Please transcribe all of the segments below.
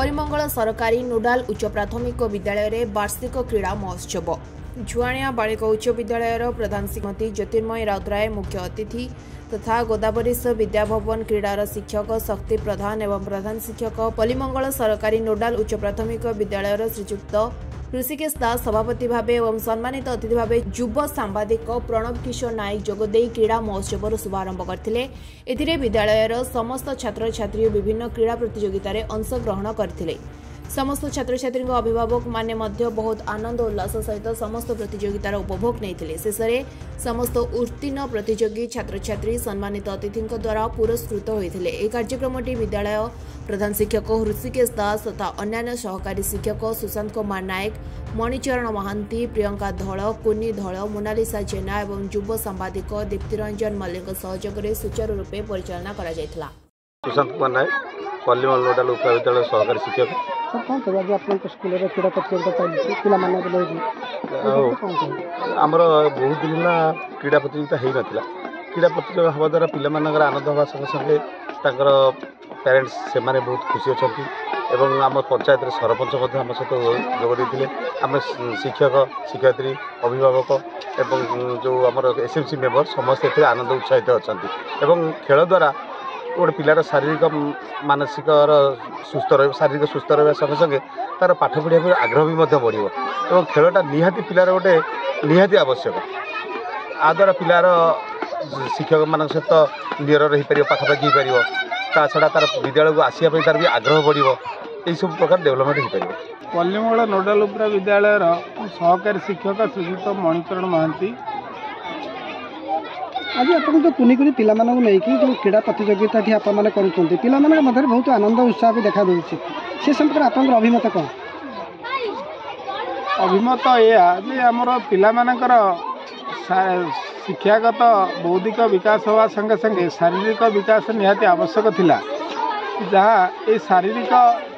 परिमंगल सरकारी नोडाल उच्च प्राथमिक विद्यालय रे वार्षिक क्रीड़ा महोत्सव। जुआणिया बालिका उच्च विद्यालय प्रधान श्रीमती ज्योतिर्मयी राउतराय मुख्य अतिथि तथा गोदावरीश विद्याभवन क्रीडार शिक्षक शक्ति प्रधान एवं प्रधान शिक्षक परिमंगल सरकारी नोडाल उच्च प्राथमिक विद्यालय श्रीजुक्त ऋषिकेश दास सभापति भावे एवं सम्मानित अतिथि भावे युव सांबादिक प्रणव किशोर नायक जोगदे क्रीड़ा महोत्सव शुभारंभ करते। विद्यालयर समस्त छात्र छात्री विभिन्न क्रीड़ा प्रतियोगितार अंशग्रहण करते। समस्त छात्र छात्री अभिभावक माने मध्य बहुत आनंद उल्लास सहित समस्त प्रतियोगितार उपभोग नहीं। शेष में समस्त उत्तीर्ण प्रतियोगी छात्र छात्री सम्मानित अतिथि द्वारा पुरस्कृत होते। यह कार्यक्रमटी विद्यालय प्रधान शिक्षक ऋषिकेश दास तथा अन्य सहकारी शिक्षक सुशांत कुमार नायक, मणिचरण महांती, प्रियंका धल, कुनी धल, मोनालिसा जेना और युव सांबादिक दीप्तिरंजन मल्लिक सहयोग में सुचारू रूपे परिचालना करा जायथिला। सुशांत कुमार नायक परिमंगल नोडाल उच्च विद्यालय सहकारी शिक्षक। आमर बहुत दिन क्रीड़ा प्रतियोगिता हो नाला। क्रीड़ा प्रतियोगिता हवा द्वारा पिलामानकर आनंद हवा संगे संगे ताकर पेरेंट्स से बहुत खुशी अच्छा एवं आम पंचायत सरपंच आम सहित जोगदे आम शिक्षक शिक्षयित्री अभिभावक एवं जो आम एसएमसी मेम्बर समस्त आनंद उत्साहित अच्छा खेल द्वारा गोटे पिलार शारीरिक मानसिक सुस्थ शारीरिक सुस्थ रहा संगे संगे तार पाठ पढ़ा आग्रह भी बढ़ और खेलटा निहाती पिलार गोटे निहाती आवश्यक। आ द्वारा पिलार शिक्षक मान सहित नियर रही पार पाखापाखि हो पार ता छड़ा तार विद्यालय को आसपा तार भी आग्रह बढ़ यही सब प्रकार डेवलपमेंट हो पार। परिमंगल नोडाल उच्च विद्यालय सहकारी शिक्षक श्रीजुक्त मणिचरण महांती। आज आप जो कुनी कुनी पिला नहीं जो क्रीड़ा प्रतियोगिता आपने करुँच पिला मध्य बहुत आनंद उत्साह भी देखा दूसरी से संपर्क आप अभिमत कौन? अभिमत यह आमर पिलामानकर शिक्षागत बौद्धिक विकास होगा संगे संगे शारीरिक विकास निहाती आवश्यक थिला। जहाँ ये शारीरिक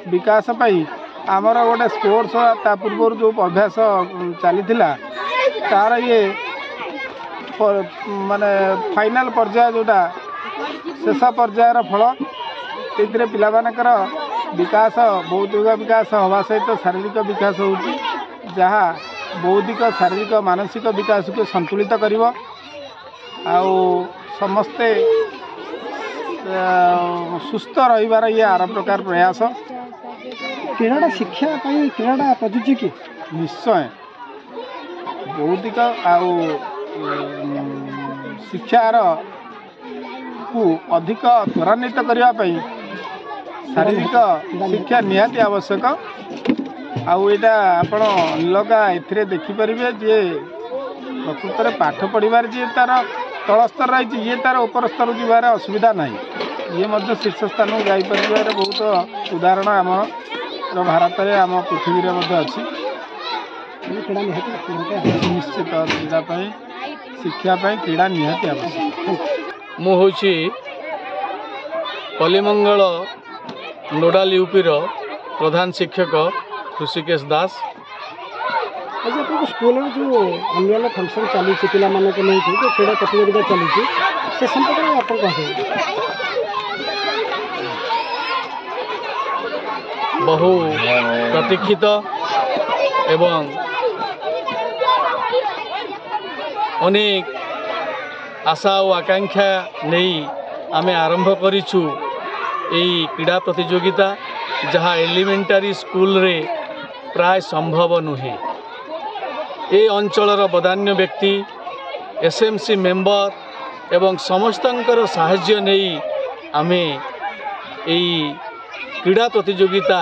विकास पाई आमर गोटे स्पोर्ट्स ता पूर्व जो अभ्यास चली तार ये माने फाइनल पर्याय जोटा शेष पर्यायर फल से पिलामानकर विकास बौद्धिक विकास हवा सहित शारीरिक विकास होती जहाँ बौद्धिक शारीरिक मानसिक विकास को संतुलित करिवो आउ समस्ते सुस्थ रहिबार ये आर प्रकार प्रयास। क्रीड़ा शिक्षा क्रीड़ा प्रयोज्य कि निश्चय बौद्धिक आउ शिक्षार को अधिक त्वरान्वित करने शारीरिक शिक्षा निहाती आवश्यक। आईटा आपण अलगा ए देखिपारे जे प्रकृत में पाठ पढ़ार जी तार तल स्तर रही ये तार उपर स्तर जीवार असुविधा ना ये शीर्ष स्थान को जापर बहुत उदाहरण आम भारत में आम पृथ्वी में अच्छी। निश्चित क्रीड़ा शिक्षापी क्रीड़ा निहाती आवश्यक। मुझे परिमंगल नोडाल यूपीर प्रधान शिक्षक ऋषिकेश दास। आज आप स्कूल जो अन्य फंक्शन चली पिला नहीं जो क्रीड़ा प्रतियोगिता चली से संपर्क में आप बहु प्रतीक्षित एवं अनेक आशा और आकांक्षा नहीं आमे आरंभ करिछु एई क्रीड़ा प्रतियोगिता जहाँ एलिमेंटारी स्कूल रे प्राय संभव नुहे। ए अंचलर बदान्य व्यक्ति एसएमसी मेंबर एवं समस्तंकर साहाय्य नहीं आमे एई क्रीड़ा प्रतियोगिता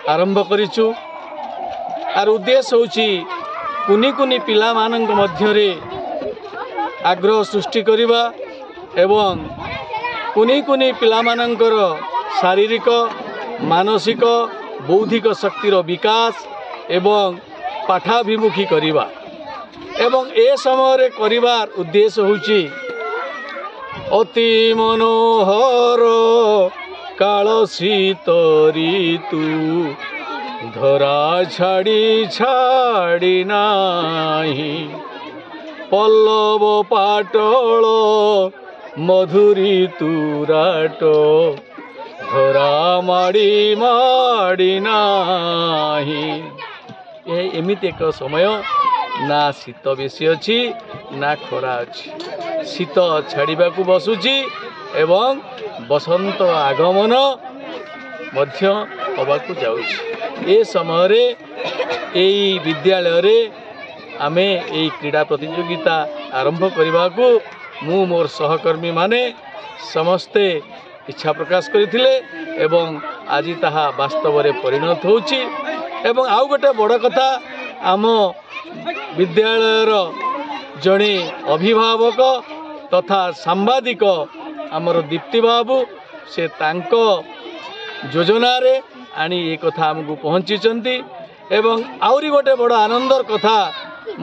आरंभ करिछु। आर उद्देश्य होची कुनी कुनी पिला मानक मध्यरे आग्रह सृष्टि करिबा एवं कुनी कुनी पिला मानकर शारीरिक मानसिक बौद्धिक शक्तिर विकास एवं पाठाभिमुखी करिबा एवं ए समय करिबार उद्देश्य होची अति मनोहर काल शीत ऋतु धरा छाड़ी छाड़ी नाही पल्लव पाटल मधुरी तुराट ଧରା ମାଡ଼ି ମାଡ଼ି ନାହିଁ। ଏମିତି ଏକ ସମୟ, ନା ଶୀତ ବେଶୀ ଅଛି ନା ଖରା ଅଛି। ଶୀତ ଛାଡ଼ିବାକୁ ବସୁଛି ଏବଂ ବସନ୍ତ ଆଗମନ ମଧ୍ୟ ହେବାକୁ ଯାଉଛି। ଏ ସମୟରେ ଏଇ ବିଦ୍ୟାଳୟରେ ଆମେ ଏଇ କ୍ରୀଡ଼ା ପ୍ରତିଯୋଗିତା ଆରମ୍ଭ କରିବାକୁ ମୁଁ ମୋର ସହକର୍ମୀମାନେ ସମସ୍ତେ ଇଚ୍ଛା ପ୍ରକାଶ କରିଥିଲେ ଏବଂ ଆଜି ତାହା ବାସ୍ତବରେ ପରିଣତ ହେଉଛି। ଏବଂ ଆଉ ଗୋଟେ ବଡ଼ କଥା, ଆମ ବିଦ୍ୟାଳୟର ଜଣେ ଅଭିଭାବକ ତଥା ସାମ୍ବାଦିକ ଆମର ଦୀପ୍ତି ବାବୁ, ସେ ତାଙ୍କ ଯୋଜନାରେ ଆଣି ଏ କଥା ଆମକୁ ପହଞ୍ଚିଛନ୍ତି। ଏବଂ ଆହୁରି ଗୋଟେ ବଡ଼ ଆନନ୍ଦର କଥା,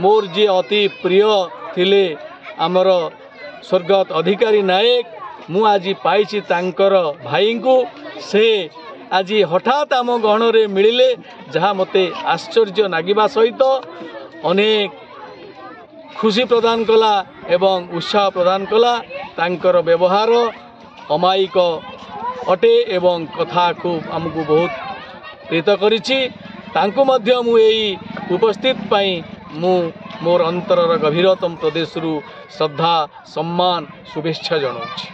ମୋର ଯିଏ ଅତି ପ୍ରିୟ ଥିଲେ ଆମର ସ୍ୱର୍ଗତ ଅଧିକାରୀ ନାୟକ, ମୁଁ ଆଜି ପାଇଛି ତାଙ୍କର ଭାଇଙ୍କୁ। ସେ ଆଜି ହଠାତ୍ ଆମ ଗହଣରେ ମିଳିଲେ, ଯାହା ମୋତେ ଆଶ୍ଚର୍ଯ୍ୟ ଲାଗିବା ସହିତ ଅନେକ ଖୁସି ପ୍ରଦାନ କଲା ଏବଂ ଉତ୍ସାହ ପ୍ରଦାନ କଲା। ତାଙ୍କର ବ୍ୟବହାର ଅମାୟିକ ଅଟେ ଏବଂ କଥା ଖୁବ୍ ଆମକୁ ବହୁତ ପ୍ରୀତ କରିଛି। ତାଙ୍କୁ ମଧ୍ୟ ମୁଁ ଏହି ଉପସ୍ଥିତ ପାଇଁ ମୁଁ ମୋର ଅନ୍ତରର ଗଭୀରତମ ପ୍ରଦେଶରୁ ଶ୍ରଦ୍ଧା, ସମ୍ମାନ, ଶୁଭେଚ୍ଛା ଜଣାଉଛି।